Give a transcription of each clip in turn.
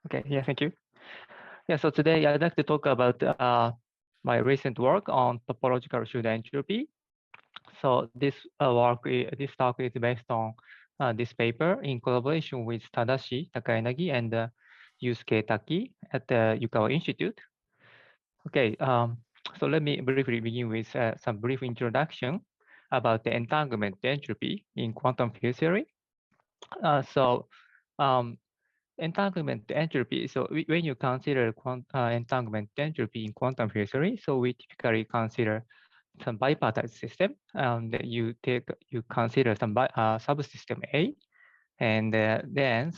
Okay, yeah, thank you. Yeah, so today I'd like to talk about my recent work on topological pseudo entropy. So this talk is based on this paper in collaboration with Tadashi Takayanagi and Yusuke Taki at the Yukawa Institute. Okay, so let me briefly begin with some brief introduction about the entanglement entropy in quantum field theory. So um, entanglement entropy. So when you consider entanglement entropy in quantum field theory, so we typically consider some bipartite system, and you consider some subsystem A, and then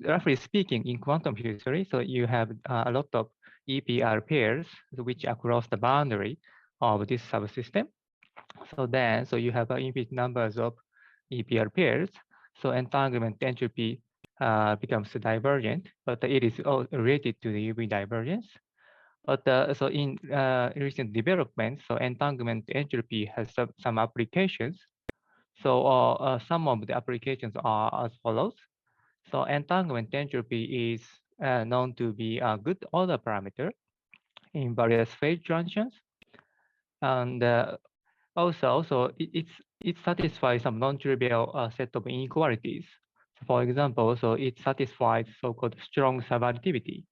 roughly speaking, in quantum field theory, so you have a lot of EPR pairs which across the boundary of this subsystem. So you have infinite numbers of EPR pairs. So entanglement entropy becomes divergent, but it is all related to the UV divergence. But so in recent developments, so entanglement entropy has some applications. So some of the applications are as follows. So entanglement entropy is known to be a good order parameter in various phase transitions, and also it satisfies some non-trivial set of inequalities. So for example, so it satisfies so-called strong subadditivity.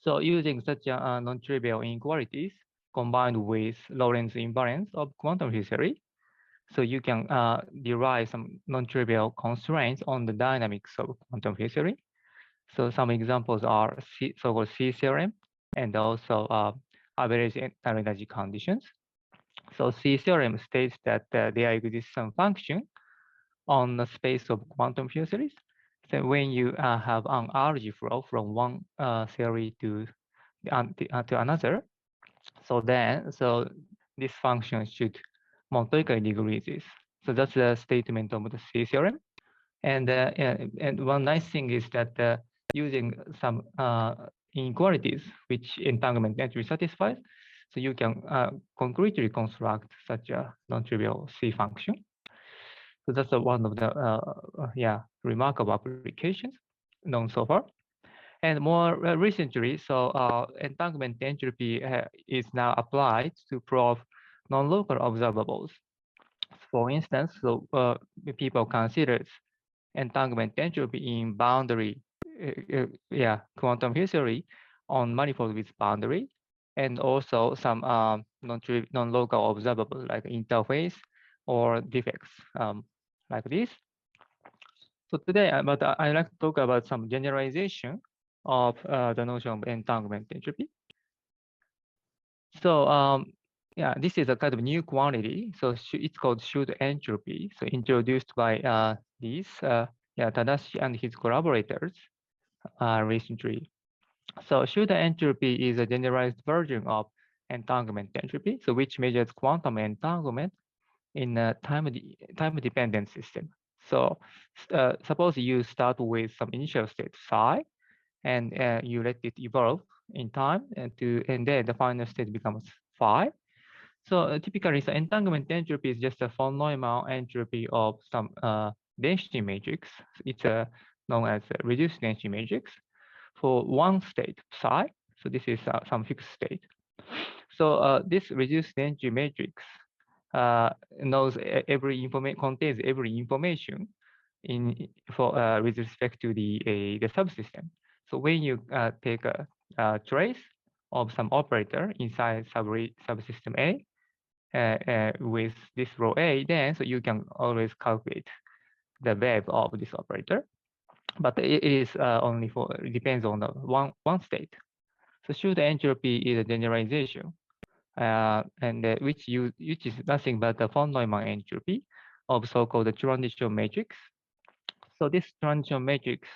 So using such non-trivial inequalities combined with Lorentz invariance of quantum field theory, so you can derive some non-trivial constraints on the dynamics of quantum field theory. So some examples are so-called C theorem and also average energy conditions. So C theorem states that there exists some function on the space of quantum field theories. So when you have an RG flow from one theory to another, so this function should monotonically degree this. So that's the statement of the C theorem. And one nice thing is that using some inequalities which entanglement entropy satisfies, so you can concretely construct such a non-trivial C function. So that's one of the remarkable applications known so far. And more recently, so entanglement entropy is now applied to prove non-local observables. For instance, so people consider entanglement entropy in boundary, quantum field theory on manifold with boundary, and also some non-local observable like interface or defects like this. So today, I'd like to talk about some generalization of the notion of entanglement entropy. So this is a kind of new quantity. So it's called pseudo entropy. So introduced by Tadashi and his collaborators recently. So pseudo entropy is a generalized version of entanglement entropy, so which measures quantum entanglement in a time-dependent system. So suppose you start with some initial state psi, and you let it evolve in time, and then the final state becomes phi. So typically, so entanglement entropy is just a von Neumann entropy of some density matrix. It's known as a reduced density matrix for one state psi. So this is some fixed state. So this reduced density matrix knows contains every information with respect to the subsystem. So when you take a trace of some operator inside subsystem A with this row A, then so you can always calculate the web of this operator. But it is only it depends on the one state. So pseudo entropy is a generalization, which is nothing but the von Neumann entropy of so-called transition matrix. So this transition matrix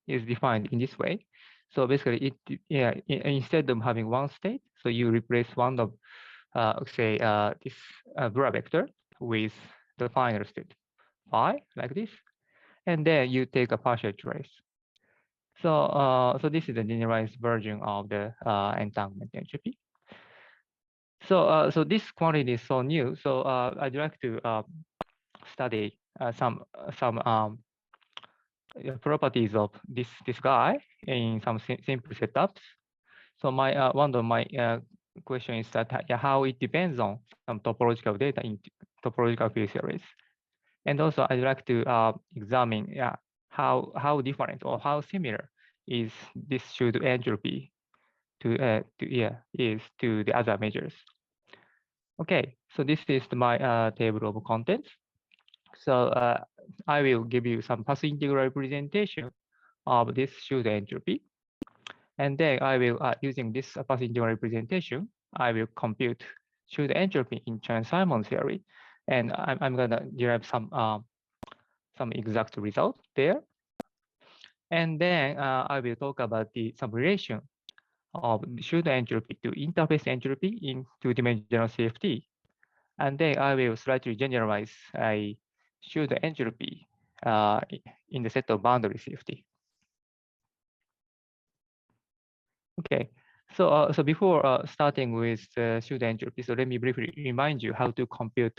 is defined in this way. So basically, instead of having one state, so you replace one of say this Bura vector with the final state phi like this, and then you take a partial trace. So this is the generalized version of the entanglement entropy. So this quantity is so new. So I'd like to study some properties of this guy in some simple setups. So my one of my question is that how it depends on some topological data in topological field series. And also I'd like to examine how different or how similar is this pseudo entropy is to the other measures. Okay, so this is my table of contents. So I will give you some path integral representation of this pseudo entropy. And then I will, using this path integral representation, I will compute pseudo entropy in Chern-Simon theory. And I'm gonna derive some exact result there. And then I will talk about some relation of pseudo entropy to interface entropy in two-dimensional CFT. And then I will slightly generalize a pseudo entropy in the set of boundary CFT. Okay, so so before starting with pseudo entropy, so let me briefly remind you how to compute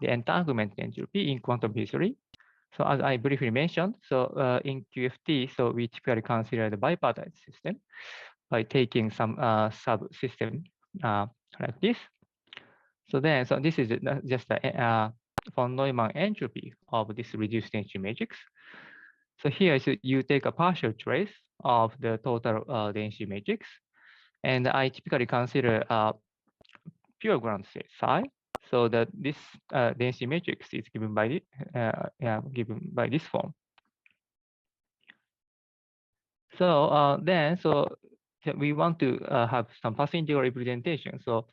the entanglement entropy in quantum history. So as I briefly mentioned, so in QFT, so we typically consider the bipartite system by taking some subsystem like this. So then, so this is just a von Neumann entropy of this reduced density matrix. So here, so you take a partial trace of the total density matrix, and I typically consider pure ground state psi. So that this density matrix is given by this form. So so we want to have some path integral representation. So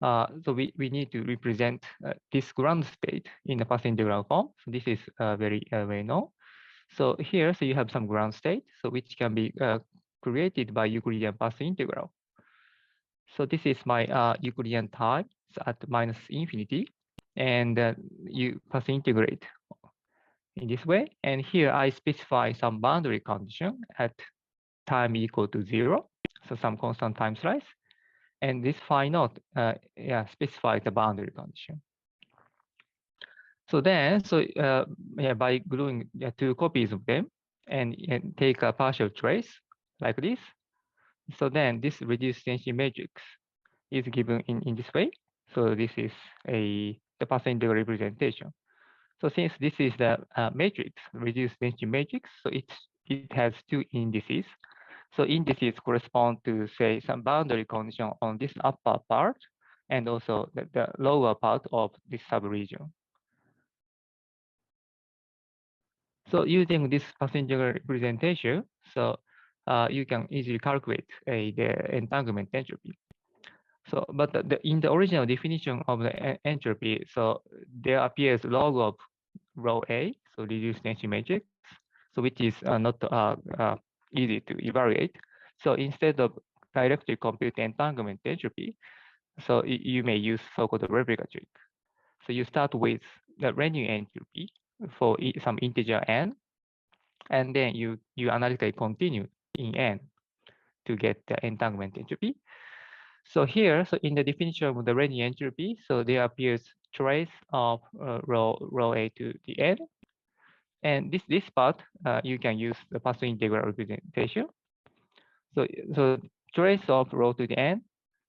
so we need to represent this ground state in the path integral form. So this is very well known. So here, so you have some ground state, so which can be created by Euclidean path integral. So this is my Euclidean time at minus infinity, and you path integrate in this way. And here I specify some boundary condition at time equal to 0, so some constant time slice. And this phi naught specifies the boundary condition. So then, so by gluing 2 copies of them and take a partial trace like this, so then this reduced density matrix is given in this way. So this is the path integral representation. So since this is the matrix, reduced density matrix, so it has 2 indices. So indices correspond to, say, some boundary condition on this upper part and also the lower part of this subregion. So using this path integral representation, so you can easily calculate the entanglement entropy. So, but in the original definition of the entropy, so there appears log of rho A, so reduced density matrix, so which is not easy to evaluate. So instead of directly compute entanglement entropy, so you may use so-called replica trick. So you start with the Renyi entropy for some integer n, and then you analytically continue in n to get the entanglement entropy. So here, so in the definition of the Renyi entropy, so there appears trace of rho A to the n. And this part, you can use the path integral representation. So trace of rho to the n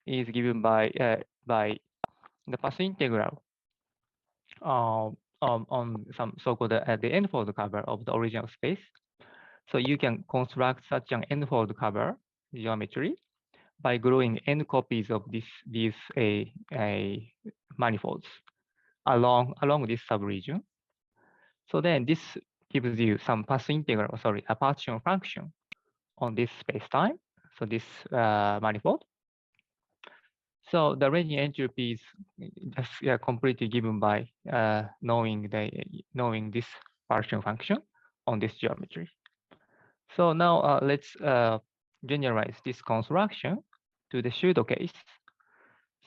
is given by the path integral on some so-called the n-fold cover of the original space. So you can construct such an n-fold cover geometry by gluing n copies of these manifolds along this subregion. So then this gives you some path integral, a partition function on this space-time. So this manifold. So the Renyi entropy is just completely given by knowing this partition function on this geometry. So now let's generalize this construction to the pseudo case.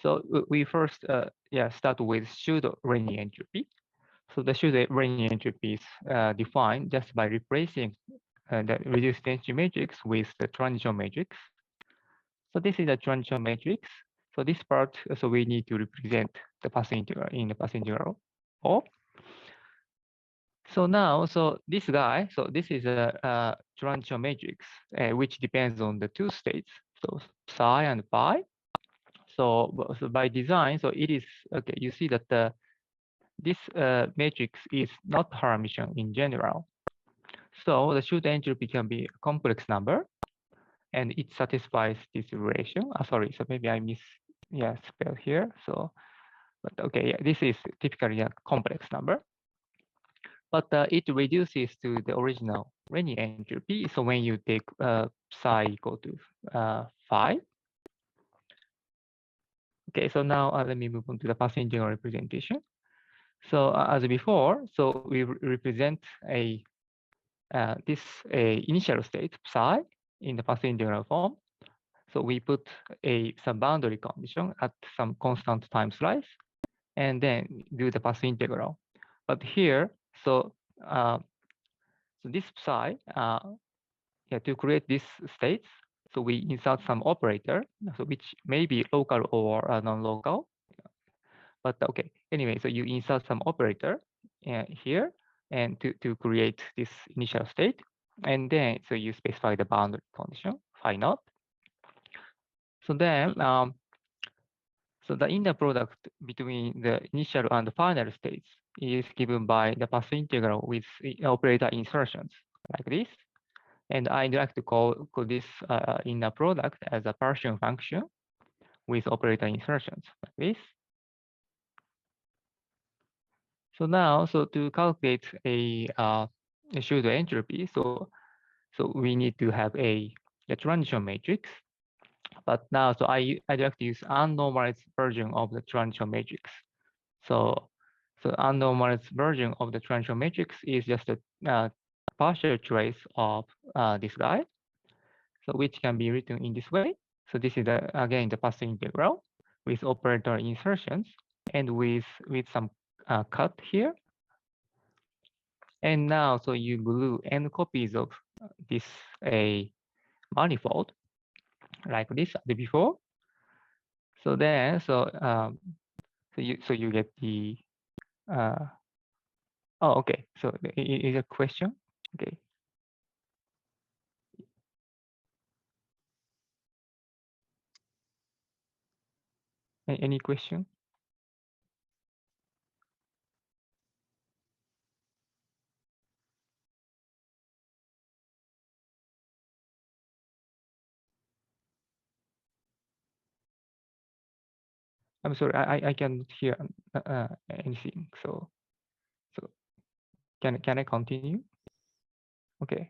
So we first start with pseudo Renyi entropy. So the pseudo Renyi entropy is defined just by replacing the reduced density matrix with the transition matrix. So this is a transition matrix. So this part, so we need to represent the path integral in the path integral. So now, so this guy, so this is a transition matrix, which depends on the two states, so psi and pi. So by design, so it is, okay, you see that this matrix is not Hermitian in general. So the Schur entropy can be a complex number, and it satisfies this relation. Sorry, so maybe I spell here. So, but okay, yeah, this is typically a complex number, but it reduces to the original Renyi entropy. So when you take psi equal to 5. Okay, so now let me move on to the Path integral representation. So as before, so we represent a this initial state psi in the Path integral form. So we put some boundary condition at some constant time slice, and then do the Path integral. But here, so this psi, to create this states, so we insert some operator, so which may be local or non-local. But okay, anyway, so you insert some operator here, and to create this initial state, and then so you specify the boundary condition phi naught. So then, so the inner product between the initial and the final states is given by the path integral with operator insertions like this. And I'd like to call this inner product as a partition function with operator insertions like this. So now, so to calculate a pseudo entropy, so we need to have a transition matrix. But now, so I'd like to use unnormalized version of the transition matrix. So unnormalized version of the transition matrix is just a partial trace of this guy, so which can be written in this way. So this is again the path integral with operator insertions and with some cut here. And now, so you glue n copies of this manifold like this before. So then, so you get the oh, okay. So is a question? Okay. Any question? I'm sorry, I cannot hear anything. So can I continue? Okay.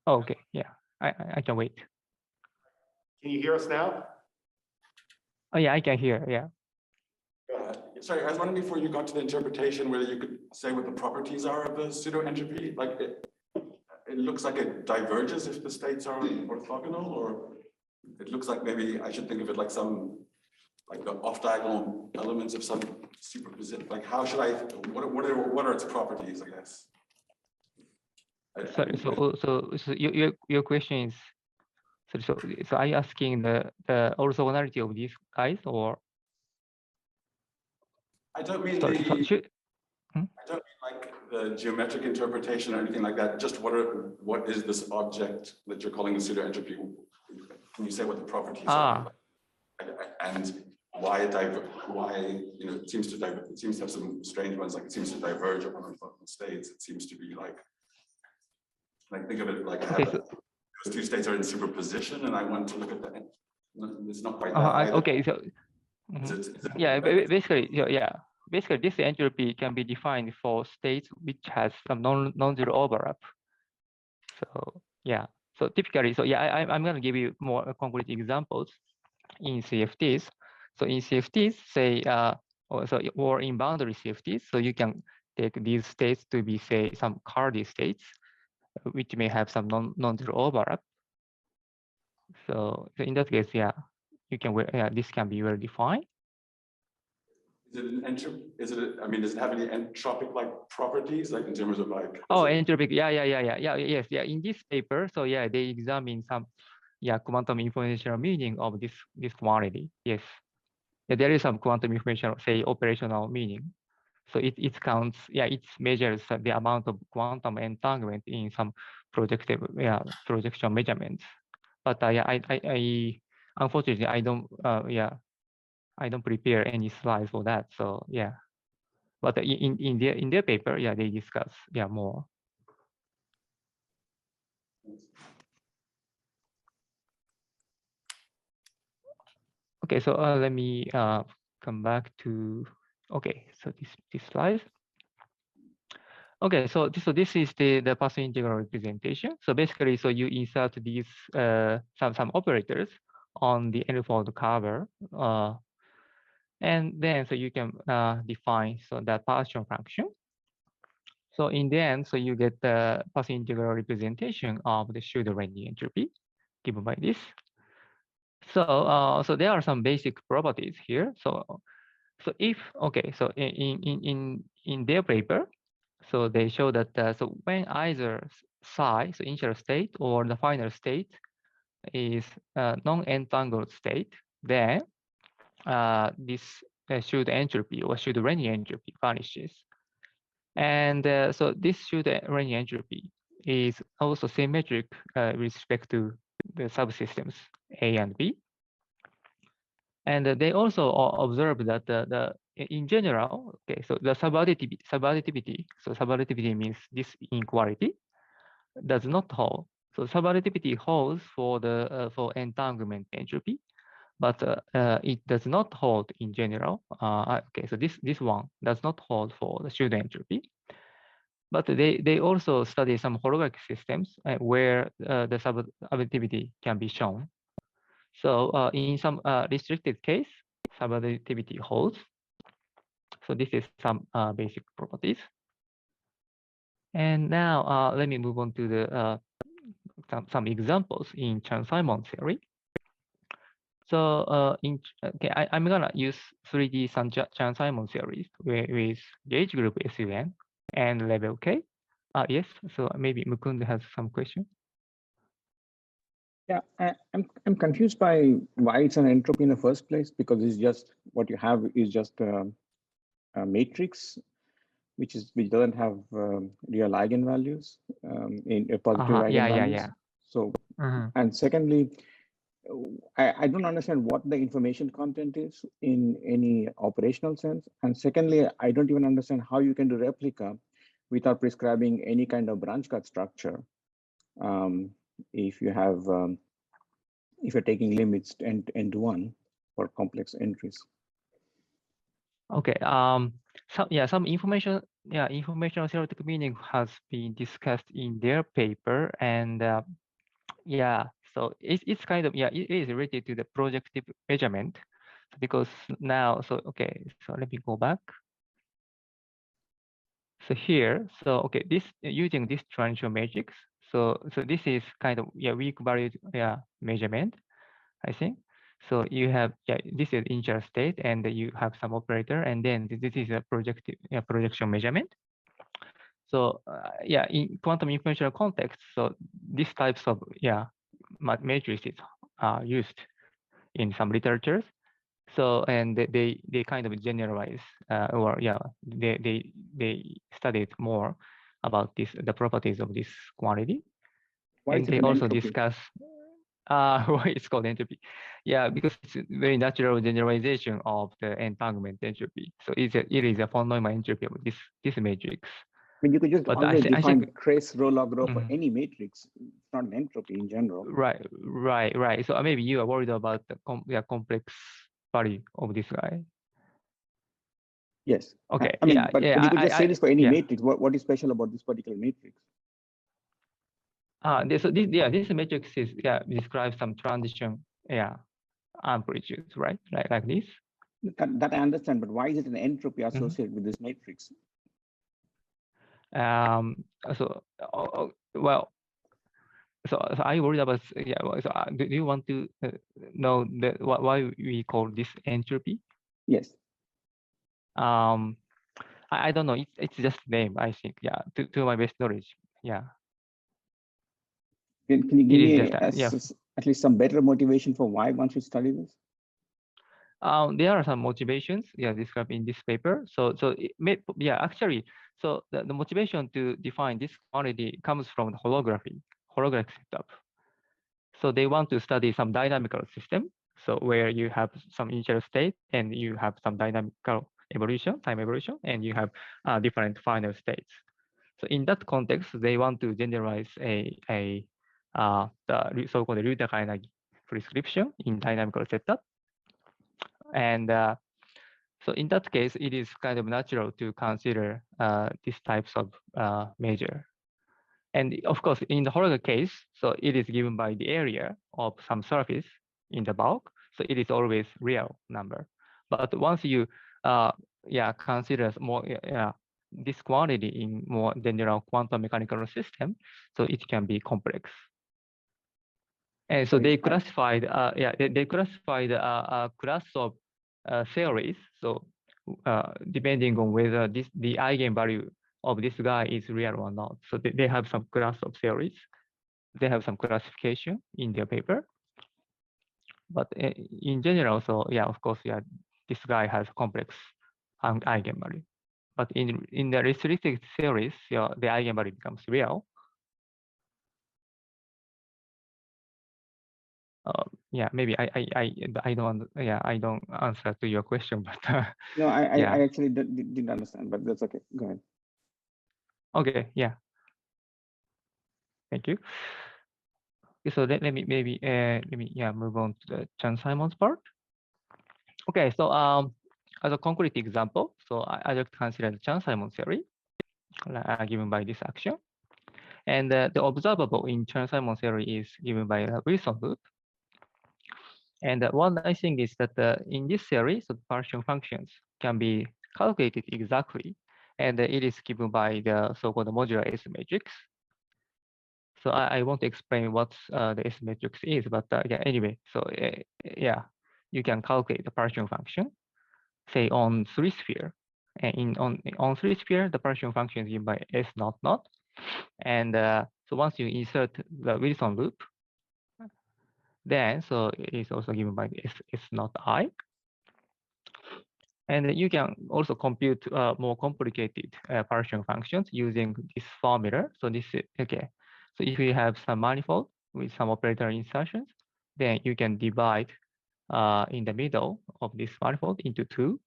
Oh, okay. Yeah, I can wait. Can you hear us now? Oh yeah, I can hear. Yeah. Sorry, I was wondering before you got to the interpretation whether you could say what the properties are of the pseudo entropy. Like it looks like it diverges if the states are orthogonal, or it looks like maybe I should think of it like some like the off-diagonal elements of some superposition. Like how should I? What are its properties? I guess. Sorry. So your question is. So are you asking the orthogonality of these guys, or? I don't mean sorry, I don't mean like the geometric interpretation or anything like that. Just what is this object that you're calling a pseudo entropy? Can you say what the properties are? And why it seems to have some strange ones, like it seems to diverge on orthogonal states. It seems to be like think of it like those two states are in superposition, and I want to look at that. It's not quite that. Okay, so yeah, basically, basically this entropy can be defined for states which has some non-zero overlap. So yeah, so typically, so yeah, I'm going to give you more concrete examples in CFTs. So in CFTs, say, or in boundary CFTs, so you can take these states to be, say, some Cardy states, which may have some non-zero overlap. So in that case, yeah, you can, this can be well defined. Does it have any entropic-like properties, like in terms of like? Oh, entropic, yes. In this paper, so yeah, they examine some, quantum informational meaning of this quantity. Yes, there is some quantum information, say, operational meaning. So it counts, it measures the amount of quantum entanglement in some projection measurements. But I unfortunately I don't I don't prepare any slides for that. So yeah, but in their paper, they discuss more. Okay, so let me come back to, okay, so this slide. Okay, so this is the Poisson integral representation. So basically, so you insert these some operators on the n-fold cover, and then so you can define so that partition function. So in the end, so you get the Poisson integral representation of the pseudo-Renyi entropy given by this. So so there are some basic properties here. So if so in their paper, so they show that so when either psi, so initial state, or the final state is non-entangled state, then this pseudo-entropy or pseudo-Renyi entropy vanishes. And so this pseudo-Renyi entropy is also symmetric with respect to the subsystems A and B. And they also observed that in general, okay, so the subadditivity, so subadditivity means this inequality does not hold. So subadditivity holds for the for entanglement entropy, but it does not hold in general. Okay, so this one does not hold for the pseudo entropy. But they also study some holographic systems where the subadditivity can be shown. So in some restricted case, subadditivity holds. So this is some basic properties. And now let me move on to the some examples in Chern-Simons theory. So I'm gonna use 3D Chern-Simons theories with gauge group SUN and level K. Yes, so maybe Mukund has some question. Yeah, I'm confused by why it's an entropy in the first place, because it's just what you have is just a matrix, which doesn't have real eigenvalues in a positive eigenvalues. Yeah. So, and secondly, I don't understand what the information content is in any operational sense. And secondly, I don't even understand how you can do replica without prescribing any kind of branch cut structure. If you have, if you're taking limits n to 1 for complex entries. Okay. Some information, informational theoretical meaning has been discussed in their paper, and so it's kind of it is related to the projective measurement, because now okay, so let me go back. So here, so okay, this using this transition matrix. So this is kind of weak value measurement, I think. So you have this is initial state, and you have some operator, and then this is a projection measurement. So in quantum informational context, so these types of matrices are used in some literatures. So and they kind of generalize or they studied more about the properties of this quantity. Why and they also discuss why it's called entropy. Yeah, because it's a very natural generalization of the entanglement entropy. So it is a von Neumann entropy of this matrix. I mean, you could just always define trace row log row for any matrix. It's not an entropy in general. Right. So maybe you are worried about the complex value of this guy. Yes. Okay. I mean, but you could just say this for any matrix. What is special about this particular matrix? This matrix is describes some transition amplitudes, right? Like this. That I understand, but why is it an entropy associated with this matrix? So I worried about So do you want to know why we call this entropy? Yes. I don't know. It's just name, I think. Yeah. To my best knowledge. Yeah. Can you give me at least some better motivation for why one should study this? There are some motivations, described in this paper. So actually, so the motivation to define this quantity comes from the holographic setup. So they want to study some dynamical system. So where you have some initial state and you have some dynamical evolution, time evolution, and you have different final states. So in that context, they want to generalize the so-called Ryuta-Kayanagi prescription in dynamical setup. And so in that case, it is kind of natural to consider these types of measure. And of course, in the Holger case, so it is given by the area of some surface in the bulk. So it is always real number. But once you consider more this quantity in more general quantum mechanical system, so it can be complex. And so they classified they classified a class of theories. So depending on whether the eigenvalue of this guy is real or not. So they have some class of theories. They have some classification in their paper. But in general, so of course, this guy has complex eigenvalue. But in the restricted theories, the eigenvalue becomes real. Maybe I don't answer to your question, but no, I actually didn't understand, but that's okay. Go ahead. Okay, thank you. So let me move on to the Chern-Simons part. Okay, so as a concrete example, so I just consider the Chern-Simons theory given by this action, and the observable in Chern-Simons theory is given by a Wilson loop. And one nice thing is that in this theory, so the partial functions can be calculated exactly, and it is given by the so-called modular S matrix. So I won't explain what the S matrix is, but anyway, so you can calculate the partial function, say on 3-sphere. And on 3-sphere, the partial function is given by S naught naught. And so once you insert the Wilson loop, then so it is also given by S naught I. And you can also compute more complicated partial functions using this formula. So this is okay. So if you have some manifold with some operator insertions, then you can divide in the middle of this manifold into 2,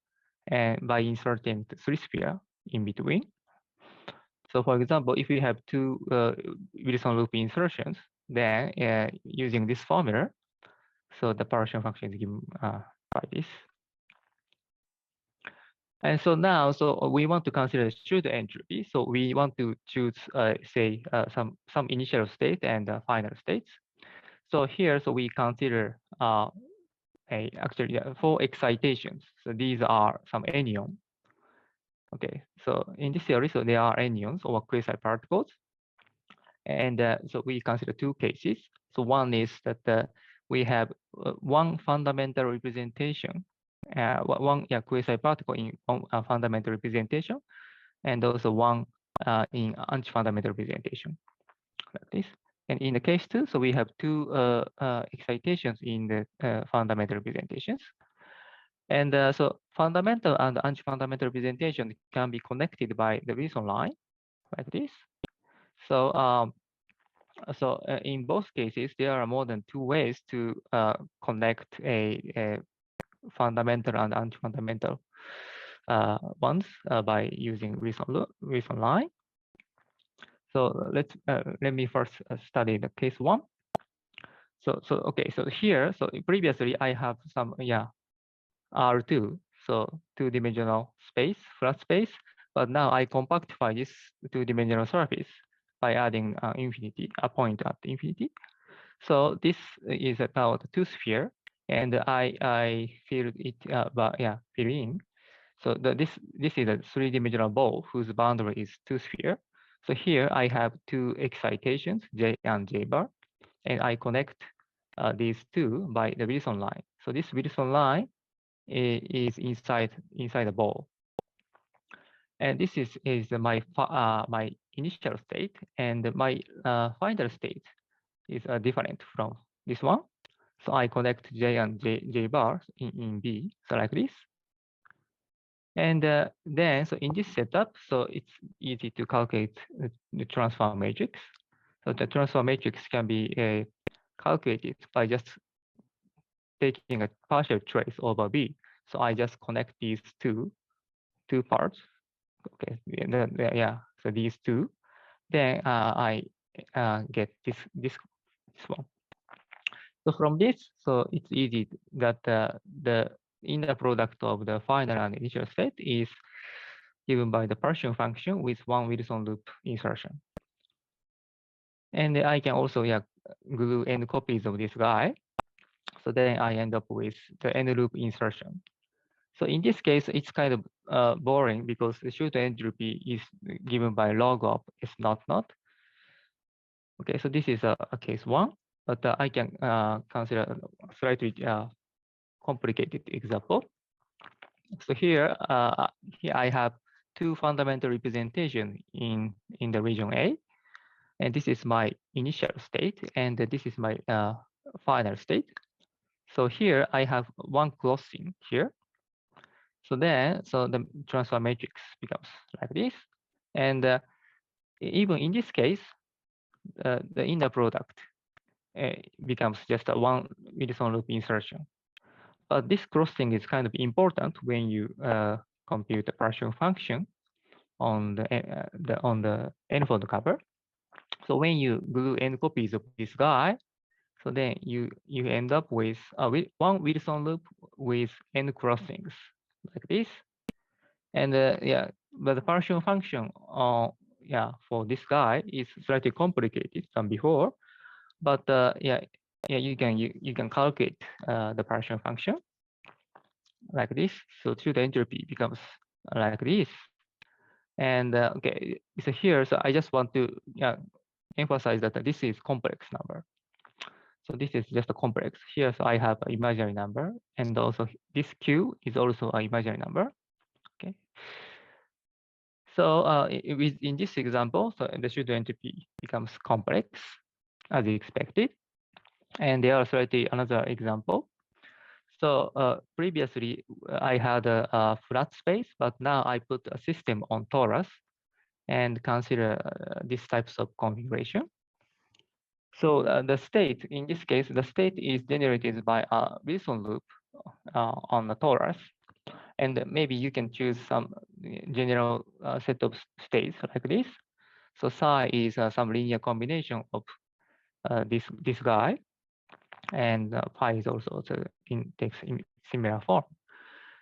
and by inserting the 3-sphere in between. So for example, if you have 2 Wilson loop insertions, then using this formula, so the partial function is given by this. And so now, so we want to consider Schroeder entropy. So we want to choose, say, some initial state and final states. So here, so we consider actually 4 excitations. So these are some anyons. Okay, so in this theory, so there are anyons or quasi-particles. And so we consider 2 cases. So one is that we have one fundamental representation, one quasi-particle in fundamental representation, and also one in anti-fundamental representation, like this. And in the case 2, so we have 2 excitations in the fundamental representations. And so fundamental and anti-fundamental representation can be connected by the Wilson line, like this. So in both cases, there are more than 2 ways to connect a fundamental and anti-fundamental ones by using Wilson line. So let me first study the case 1. So okay, so here, so previously I have some R2, so 2-dimensional space, flat space, but now I compactify this 2-dimensional surface by adding infinity, a point at infinity. So this is about 2-sphere, and I fill it, fill in. So this is a 3-dimensional ball whose boundary is 2-sphere. So here I have 2 excitations, J and J bar, and I connect these 2 by the Wilson line. So this Wilson line is inside the ball, and this is my my initial state, and my final state is different from this one. So I connect J and J bar in B, so like this. And then, so in this setup, so it's easy to calculate the transfer matrix. So the transfer matrix can be calculated by just taking a partial trace over B. So I just connect these two parts. Okay, yeah. So these two, then I get this one. So from this, so it's easy that the inner product of the final and initial state is given by the partition function with one Wilson loop insertion. And I can also glue n copies of this guy. So then I end up with the n loop insertion. So in this case, it's kind of boring because the shoot entropy is given by log of S naught naught. Okay, so this is a case one, but I can consider a slightly complicated example. So here I have two fundamental representation in the region A, and this is my initial state, and this is my final state. So here I have one crossing here. So then, so the transfer matrix becomes like this, and even in this case, the inner product becomes just a one Wilson loop insertion. But this crossing is kind of important when you compute the partition function on the n-fold cover. So when you glue n copies of this guy, so then you end up with one Wilson loop with n crossings like this. And but the partition function for this guy is slightly complicated than before. But you can calculate the partition function like this. So shoot entropy becomes like this. And okay, so here, so I just want to emphasize that this is complex number. So this is just a complex. Here, so I have an imaginary number, and also this Q is also an imaginary number. Okay. So in this example, so the pseudo entropy becomes complex as expected. And there are slightly another example. So previously I had a flat space, but now I put a system on torus and consider these types of configuration. So the state, in this case, the state is generated by a Wilson loop on the torus. And maybe you can choose some general set of states like this. So psi is some linear combination of this guy, and pi is also takes in similar form.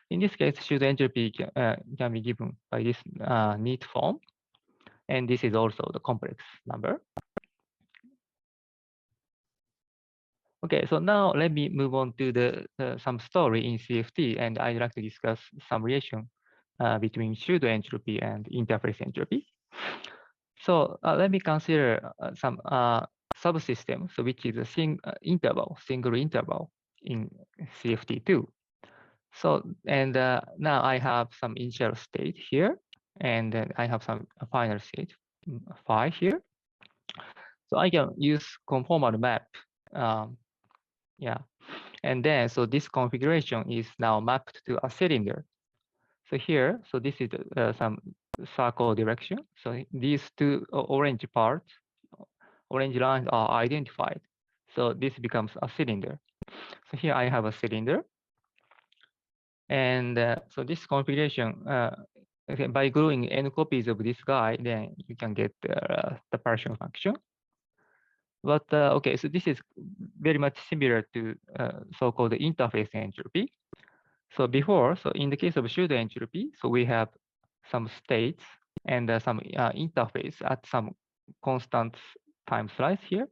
In this case, pseudo entropy can be given by this neat form, and this is also the complex number. Okay, so now let me move on to some story in CFT, and I'd like to discuss some relation between pseudo entropy and interface entropy. So let me consider some subsystem, so which is a single interval in CFT2. So, and now I have some initial state here, and then I have some final state phi here. So I can use conformal map. And then, so this configuration is now mapped to a cylinder. So here, so this is some circle direction. So these two orange parts, orange lines are identified. So this becomes a cylinder. So here I have a cylinder. And so this configuration, okay, by gluing n copies of this guy, then you can get the partition function. But okay, so this is very much similar to so-called interface entropy. So before, so in the case of pseudo entropy, so we have some states and some interface at some constant time slice here.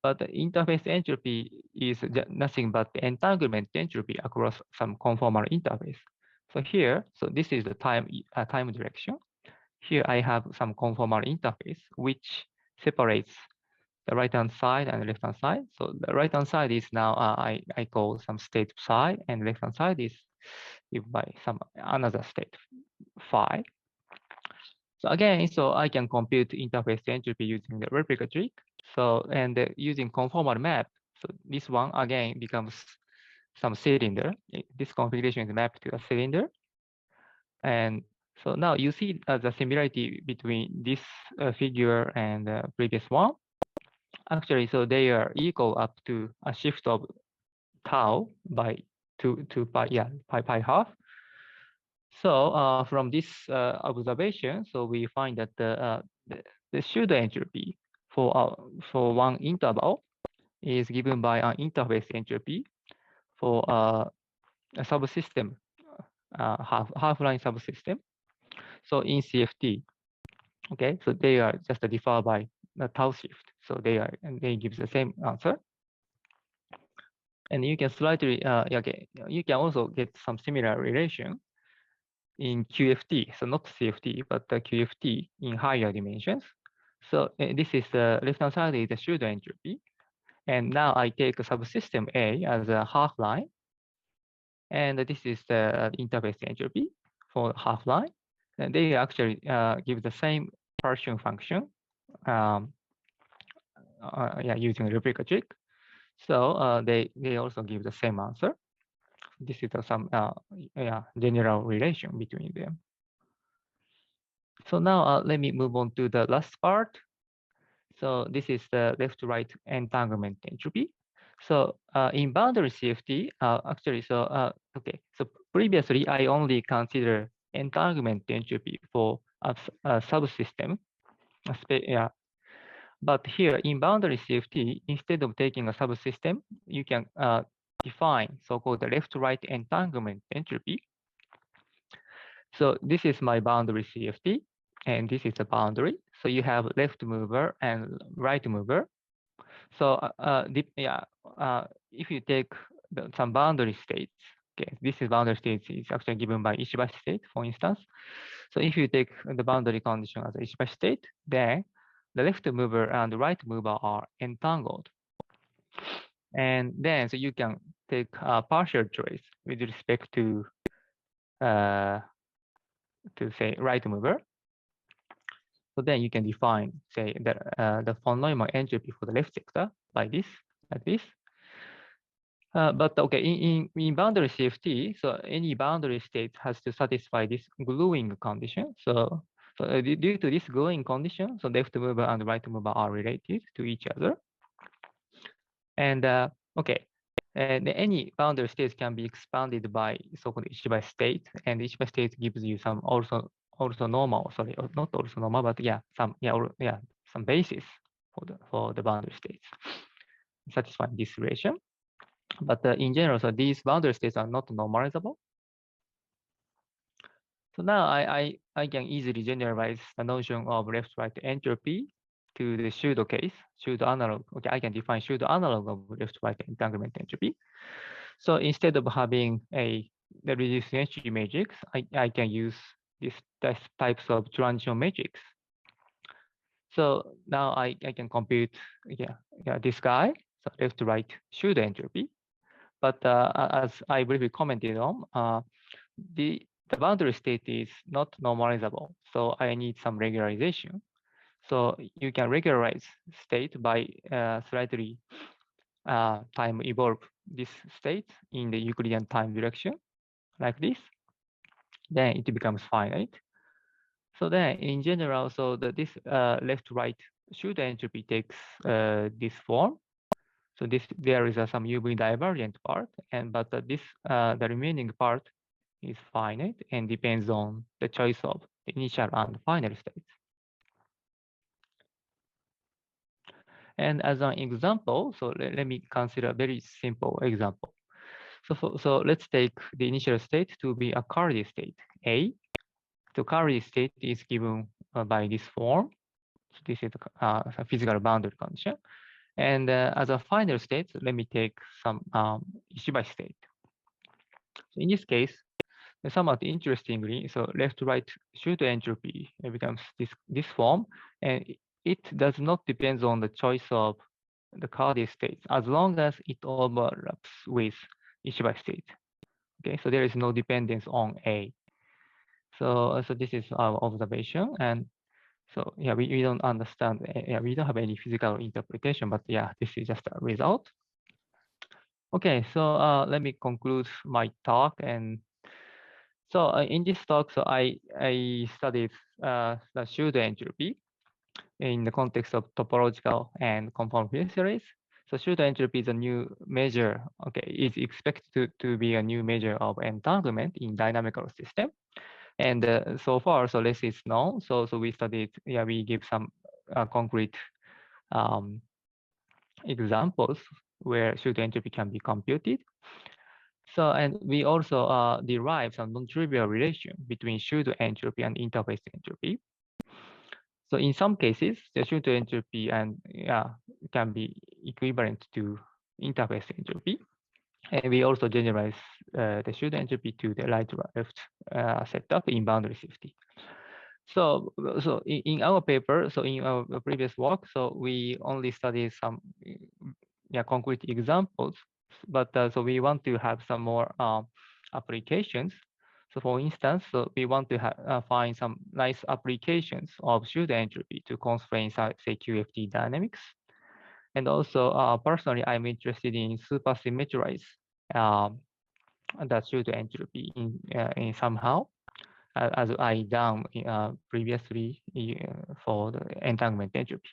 But the interface entropy is nothing but the entanglement entropy across some conformal interface. So here, so this is the time direction. Here I have some conformal interface which separates the right-hand side and left-hand side. So the right-hand side is now I call some state psi, and left-hand side is given by some another state phi. So again, so I can compute interface entropy using the replica trick. So and using conformal map, So this one again becomes some cylinder. This configuration is mapped to a cylinder. And so now you see the similarity between this figure and the previous one. Actually, so they are equal up to a shift of tau by 2 pi half. So from this observation, so we find that the pseudo entropy for one interval is given by an interface entropy for a subsystem, half-line subsystem. So in CFT, okay, so they are just defined by the tau shift. So they give the same answer. And you can slightly, okay, you can also get some similar relation in QFT. So not CFT, but the QFT in higher dimensions. So this is the left-hand side is the pseudo entropy. And now I take a subsystem A as a half-line. And this is the interface entropy for half-line. And they actually give the same Partition function using replica trick. So they also give the same answer. This is some general relation between them. So now let me move on to the last part. So this is the left-right entanglement entropy. So in boundary CFT, actually, so okay. So previously, I only consider entanglement entropy for a subsystem. But here in boundary CFT, instead of taking a subsystem, you can define so-called the left-right entanglement entropy. So this is my boundary CFT, and this is the boundary. So you have left mover and right mover. So if you take some boundary states, okay, this is boundary states is actually given by Ishibashi state, for instance. So if you take the boundary condition as a Ishibashi state, then the left mover and the right mover are entangled. And then so you can take a partial choice with respect to say right mover. So then you can define, say, the von Neumann entropy for the left sector like this. But okay, in boundary CFT, so any boundary state has to satisfy this gluing condition. So due to this gluing condition, so left mover and right mover are related to each other. And okay, and any boundary states can be expanded by so-called Ishibashi state, and Ishibashi state gives you some also normal, sorry, not also normal, but some basis for the boundary states satisfying this relation. But in general, so these boundary states are not normalizable. So now I can easily generalize the notion of left-right entropy to the pseudo case, pseudo analog. Okay, I can define pseudo analog of left-right entanglement entropy. So instead of having the reduced entropy matrix, I can use these types of transition matrix. So now I can compute this guy, so left-right pseudo entropy. But as I briefly commented on, the boundary state is not normalizable. So I need some regularization. So you can regularize state by slightly time evolve this state in the Euclidean time direction like this. Then it becomes finite. So then in general, so this left-right pseudo entropy takes this form. So there is some UV divergent part, but the remaining part is finite and depends on the choice of the initial and final states. And as an example, so let me consider a very simple example. So let's take the initial state to be a Cardy state A. The Cardy state is given by this form. So this is a physical boundary condition. And as a final state, let me take some Ishibashi state. So in this case, somewhat interestingly, so left-right pseudo entropy becomes this form, and it does not depend on the choice of the Cardy states as long as it overlaps with Ishibashi state. Okay, so there is no dependence on A. So this is our observation, and so we don't understand. We don't have any physical interpretation, but this is just a result. Okay, so let me conclude my talk. And so in this talk, so I studied the pseudo entropy in the context of topological and conformal field series. So pseudo entropy is a new measure. Okay, is expected to be a new measure of entanglement in dynamical system. And so far, so less is known. So we studied. Yeah, we give some concrete examples where pseudo entropy can be computed. So, and we also derive some non-trivial relation between pseudo entropy and interface entropy. So in some cases, the pseudo entropy and can be equivalent to interface entropy. And we also generalize the pseudo entropy to the right-left setup in boundary safety. So in our paper, so in our previous work, so we only studied some concrete examples, but so we want to have some more applications. So for instance, so we want to find some nice applications of pseudo entropy to constrain, say, QFT dynamics. And also, personally, I'm interested in supersymmetrize the pseudo entropy in somehow, as I done previously for the entanglement entropy.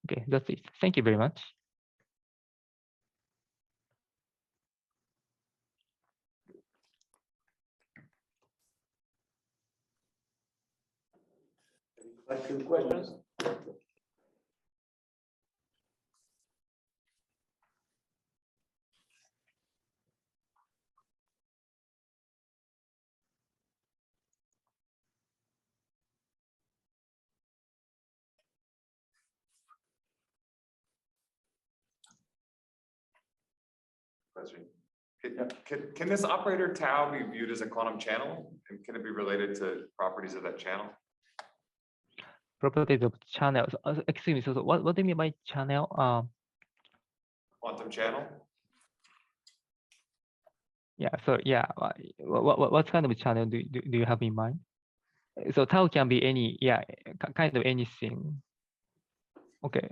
Okay, that's it. Thank you very much. A few questions. Question. Can this operator tau be viewed as a quantum channel? And can it be related to properties of that channel? Properties of channels. Excuse me. So what do you mean by channel? Quantum channel? Yeah. So yeah. What kind of channel do you have in mind? So tau can be any kind of anything. Okay.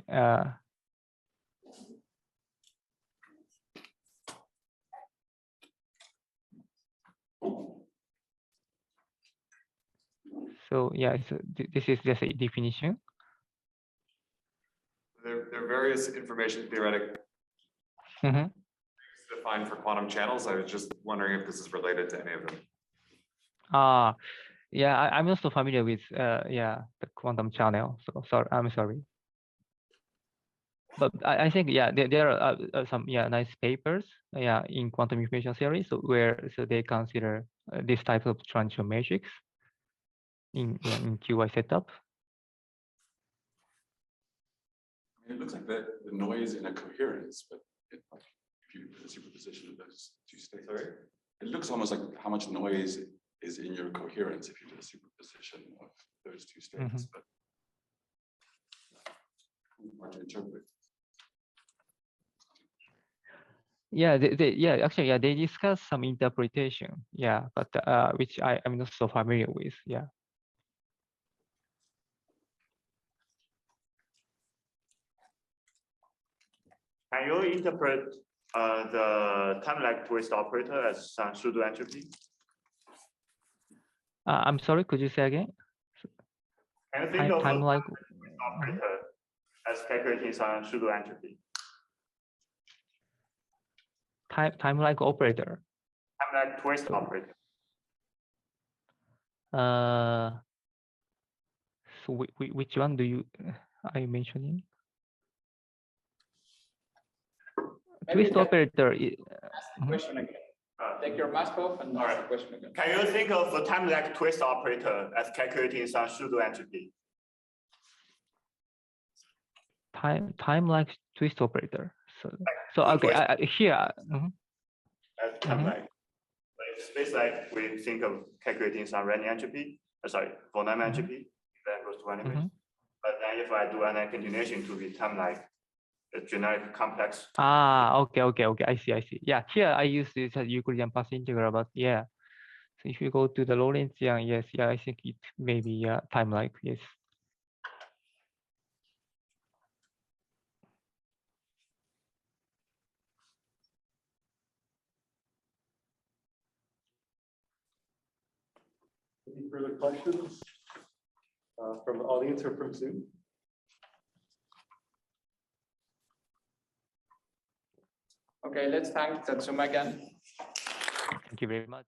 So yeah, so this is just a definition. There are various information theoretic defined for quantum channels. I was just wondering if this is related to any of them. Yeah, I'm also familiar with the quantum channel. So sorry, I'm sorry. But I think there are some nice papers in quantum information theory, so where they consider this type of transition matrix in QI setup. It looks like the noise in a coherence, but if you do the superposition of those two states, it looks almost like how much noise is in your coherence if you do the superposition of those two states, but hard to interpret. Yeah, actually, they discuss some interpretation, but which I'm not so familiar with, Can you interpret the time-lag twist operator as some pseudo entropy? I'm sorry, could you say again? Can you think of time-lag twist operator as calculating some pseudo entropy? Time-lag operator. Time-lag twist operator. So which one are you mentioning? Twist operator. Ask the question again. Take your mask off and ask the question again. Can you think of the time-lag twist operator as calculating some pseudo entropy? Time-lag twist operator. So okay, here. Time-lag. Space like we think of calculating some random entropy. Von Neumann entropy. That goes to anyway. But then if I do an continuation to be time-lag, a generic complex. Okay. I see. Yeah, here I use this as Euclidean path integral, but yeah. So if you go to the Lorentzian, yes, I think it may be time-lag, yes. Any further questions from the audience or from Zoom? Okay, let's thank Tatsuma again. Thank you very much.